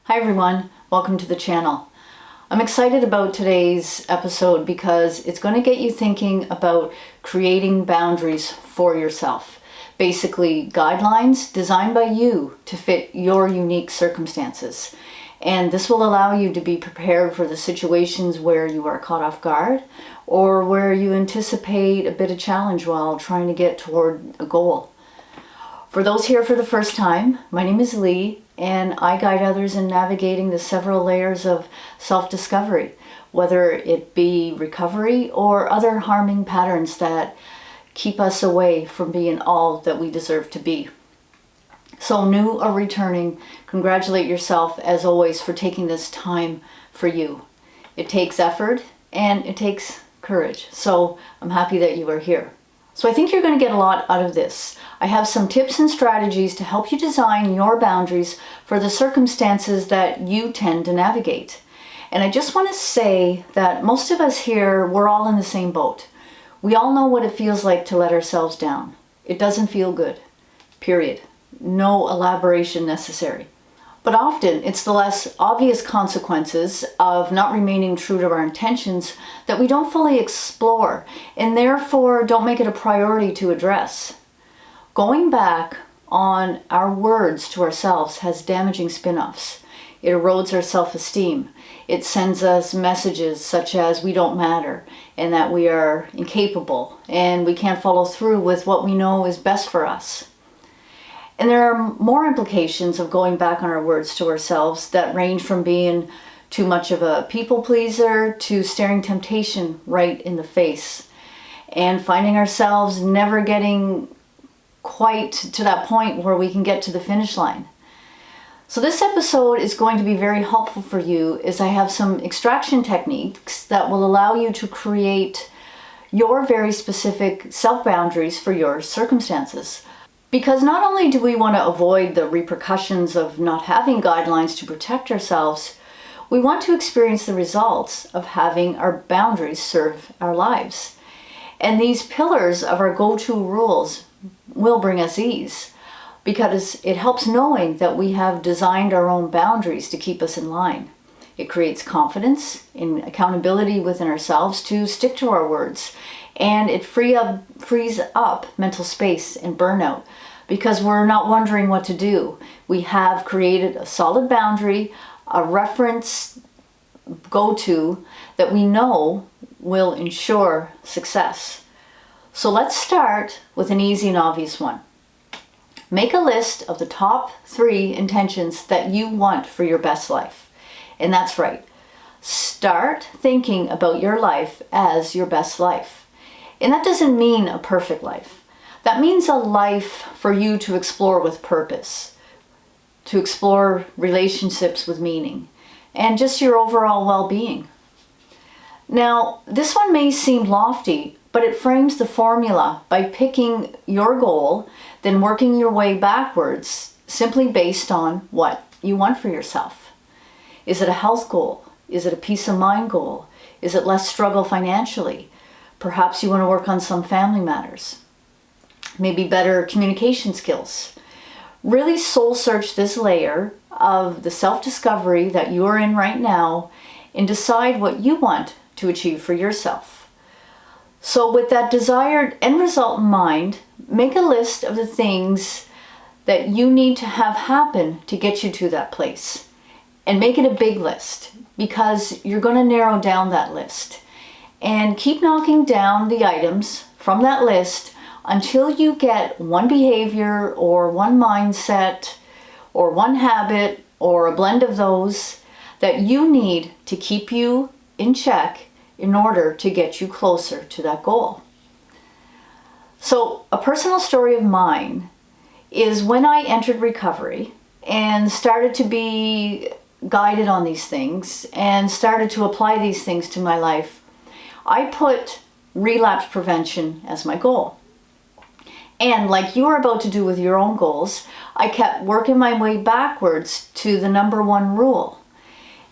Hi everyone, welcome to the channel. I'm excited about today's episode because it's going to get you thinking about creating boundaries for yourself. Basically, guidelines designed by you to fit your unique circumstances. And this will allow you to be prepared for the situations where you are caught off guard or where you anticipate a bit of challenge while trying to get toward a goal. For those here for the first time, my name is Lee, and I guide others in navigating the several layers of self-discovery, whether it be recovery or other harming patterns that keep us away from being all that we deserve to be. So new or returning, congratulate yourself as always for taking this time for you. It takes effort and it takes courage. So I'm happy that you are here. So I think you're going to get a lot out of this. I have some tips and strategies to help you design your boundaries for the circumstances that you tend to navigate. And I just want to say that most of us here, we're all in the same boat. We all know what it feels like to let ourselves down. It doesn't feel good, period. No elaboration necessary. But often it's the less obvious consequences of not remaining true to our intentions that we don't fully explore and therefore don't make it a priority to address. Going back on our words to ourselves has damaging spin-offs. It erodes our self-esteem. It sends us messages such as we don't matter and that we are incapable and we can't follow through with what we know is best for us. And there are more implications of going back on our words to ourselves that range from being too much of a people pleaser to staring temptation right in the face and finding ourselves never getting quite to that point where we can get to the finish line. So this episode is going to be very helpful for you as I have some extraction techniques that will allow you to create your very specific self-boundaries for your circumstances. Because not only do we want to avoid the repercussions of not having guidelines to protect ourselves, we want to experience the results of having our boundaries serve our lives. And these pillars of our go-to rules will bring us ease because it helps knowing that we have designed our own boundaries to keep us in line. It creates confidence and accountability within ourselves to stick to our words, and it frees up mental space and burnout because we're not wondering what to do. We have created a solid boundary, a reference go-to that we know will ensure success. So let's start with an easy and obvious one. Make a list of the top 3 intentions that you want for your best life. And that's right. Start thinking about your life as your best life. And that doesn't mean a perfect life. That means a life for you to explore with purpose, to explore relationships with meaning, and just your overall well-being. Now, this one may seem lofty, but it frames the formula by picking your goal, then working your way backwards, simply based on what you want for yourself. Is it a health goal? Is it a peace of mind goal? Is it less struggle financially? Perhaps you want to work on some family matters. Maybe better communication skills. Really soul search this layer of the self-discovery that you're in right now and decide what you want to achieve for yourself. So with that desired end result in mind, make a list of the things that you need to have happen to get you to that place. And make it a big list because you're going to narrow down that list. And keep knocking down the items from that list until you get one behavior or one mindset or one habit or a blend of those that you need to keep you in check in order to get you closer to that goal. So a personal story of mine is when I entered recovery and started to be guided on these things and started to apply these things to my life, I put relapse prevention as my goal. And like you are about to do with your own goals, I kept working my way backwards to the number 1 rule.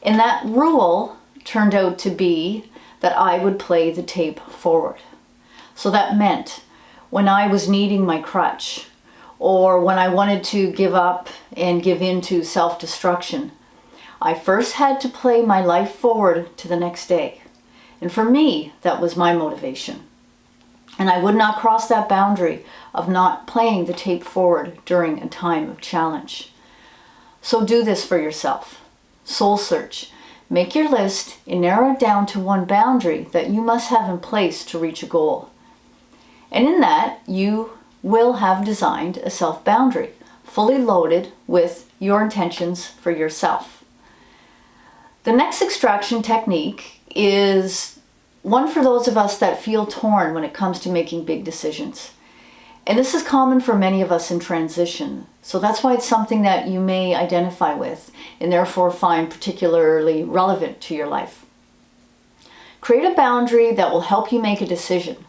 And that rule turned out to be that I would play the tape forward. So that meant when I was needing my crutch or when I wanted to give up and give in to self-destruction, I first had to play my life forward to the next day. And for me, that was my motivation. And I would not cross that boundary of not playing the tape forward during a time of challenge. So do this for yourself. Soul search. Make your list and narrow it down to one boundary that you must have in place to reach a goal. And in that, you will have designed a self-boundary, fully loaded with your intentions for yourself. The next extraction technique is one for those of us that feel torn when it comes to making big decisions. And this is common for many of us in transition. So that's why it's something that you may identify with and therefore find particularly relevant to your life. Create a boundary that will help you make a decision.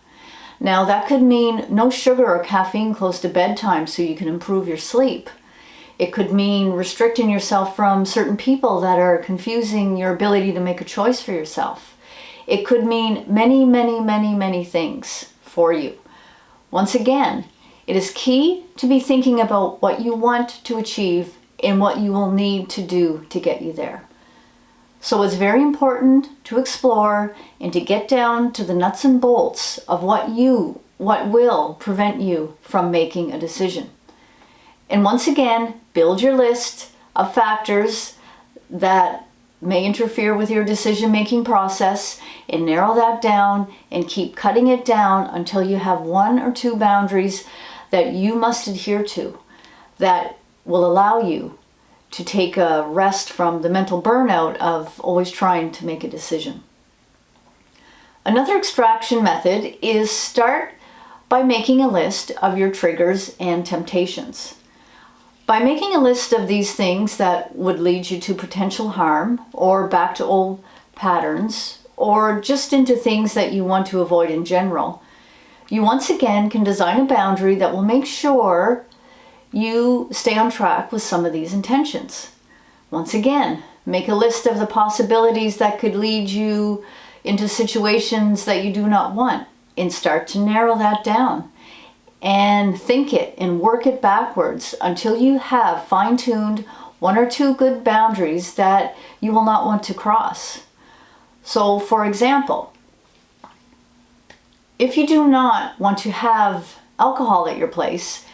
Now that could mean no sugar or caffeine close to bedtime so you can improve your sleep. It could mean restricting yourself from certain people that are confusing your ability to make a choice for yourself. It could mean many, many, many, many things for you. Once again, it is key to be thinking about what you want to achieve and what you will need to do to get you there. So it's very important to explore and to get down to the nuts and bolts of what will prevent you from making a decision. And once again, build your list of factors that may interfere with your decision-making process and narrow that down and keep cutting it down until you have one or two boundaries that you must adhere to that will allow you to take a rest from the mental burnout of always trying to make a decision. Another extraction method is start by making a list of your triggers and temptations. By making a list of these things that would lead you to potential harm or back to old patterns or just into things that you want to avoid in general, you once again can design a boundary that will make sure you stay on track with some of these intentions. Once again, make a list of the possibilities that could lead you into situations that you do not want and start to narrow that down. And think it and work it backwards until you have fine-tuned one or two good boundaries that you will not want to cross. So, for example, if you do not want to have alcohol at your place,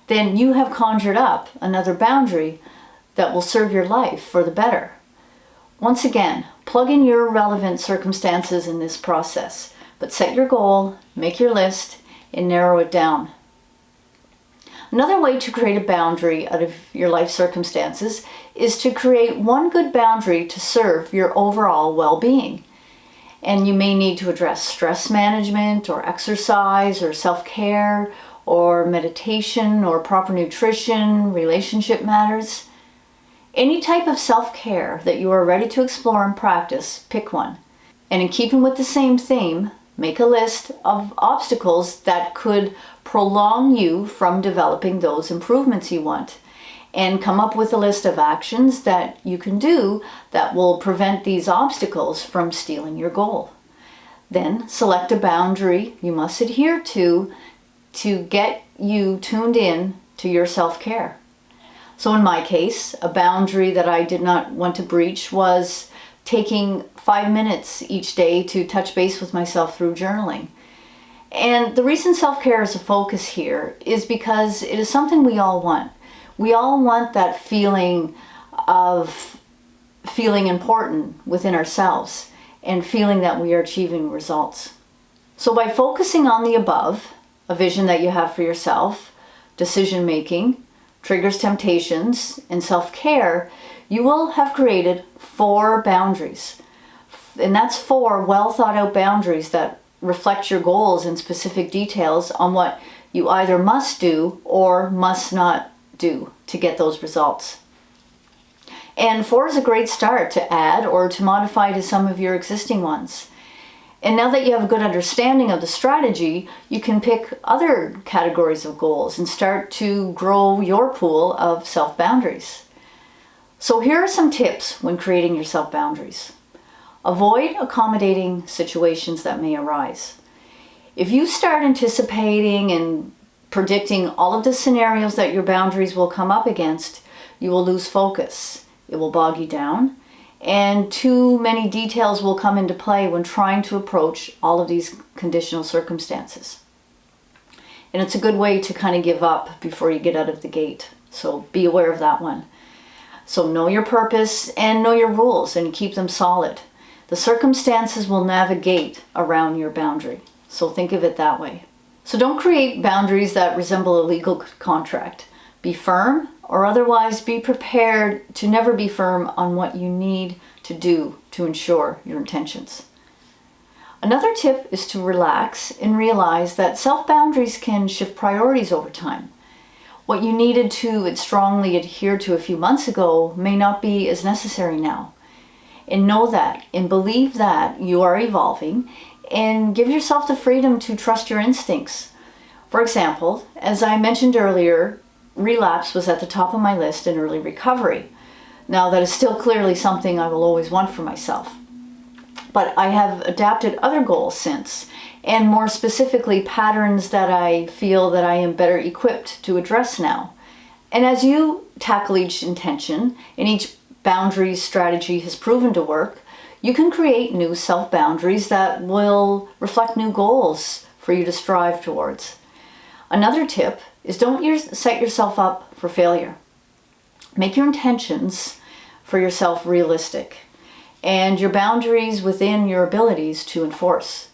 then you have conjured up another boundary that will serve your life for the better. Once again, plug in your relevant circumstances in this process, but set your goal, make your list, and narrow it down. Another way to create a boundary out of your life circumstances is to create one good boundary to serve your overall well-being. And you may need to address stress management or exercise or self-care or meditation or proper nutrition, relationship matters. Any type of self-care that you are ready to explore and practice, pick one. And in keeping with the same theme, make a list of obstacles that could prolong you from developing those improvements you want. And come up with a list of actions that you can do that will prevent these obstacles from stealing your goal. Then select a boundary you must adhere to get you tuned in to your self-care. So in my case, a boundary that I did not want to breach was taking 5 minutes each day to touch base with myself through journaling. And the reason self-care is a focus here is because it is something we all want. We all want that feeling of feeling important within ourselves and feeling that we are achieving results. So by focusing on the above, a vision that you have for yourself, decision-making, triggers, temptations, and self-care, you will have created 4 boundaries. And that's 4 well thought out boundaries that reflect your goals and specific details on what you either must do or must not do to get those results. And 4 is a great start to add or to modify to some of your existing ones. And now that you have a good understanding of the strategy, you can pick other categories of goals and start to grow your pool of self-boundaries. So here are some tips when creating your self-boundaries. Avoid accommodating situations that may arise. If you start anticipating and predicting all of the scenarios that your boundaries will come up against, you will lose focus. It will bog you down, And too many details will come into play when trying to approach all of these conditional circumstances. And it's a good way to kind of give up before you get out of the gate. So be aware of that one. So know your purpose and know your rules and keep them solid. The circumstances will navigate around your boundary. So think of it that way. So don't create boundaries that resemble a legal contract. Be firm, or otherwise be prepared to never be firm on what you need to do to ensure your intentions. Another tip is to relax and realize that self-boundaries can shift priorities over time. What you needed to and strongly adhere to a few months ago may not be as necessary now. And know that and believe that you are evolving, and give yourself the freedom to trust your instincts. For example, as I mentioned earlier, relapse was at the top of my list in early recovery. Now, that is still clearly something I will always want for myself. But I have adapted other goals since, and more specifically patterns that I feel that I am better equipped to address now. And as you tackle each intention and each boundary strategy has proven to work, you can create new self-boundaries that will reflect new goals for you to strive towards. Another tip is don't set yourself up for failure. Make your intentions for yourself realistic and your boundaries within your abilities to enforce.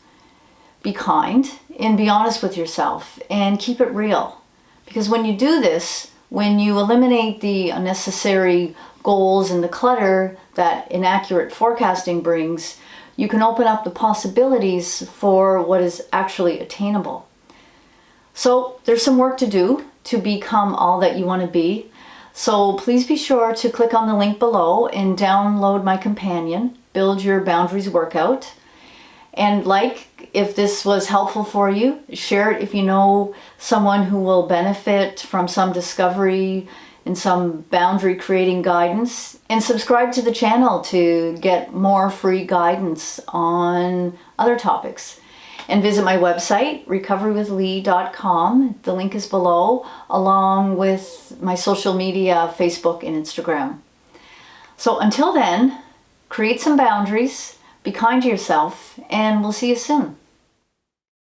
Be kind and be honest with yourself and keep it real. Because when you do this, when you eliminate the unnecessary goals and the clutter that inaccurate forecasting brings, you can open up the possibilities for what is actually attainable. So there's some work to do to become all that you want to be. So please be sure to click on the link below and download my companion, Build Your Boundaries workout. And if this was helpful for you, share it if you know someone who will benefit from some discovery and some boundary creating guidance. And subscribe to the channel to get more free guidance on other topics. And visit my website, recoverywithlee.com. The link is below, along with my social media, Facebook and Instagram. So until then, create some boundaries, be kind to yourself, and we'll see you soon.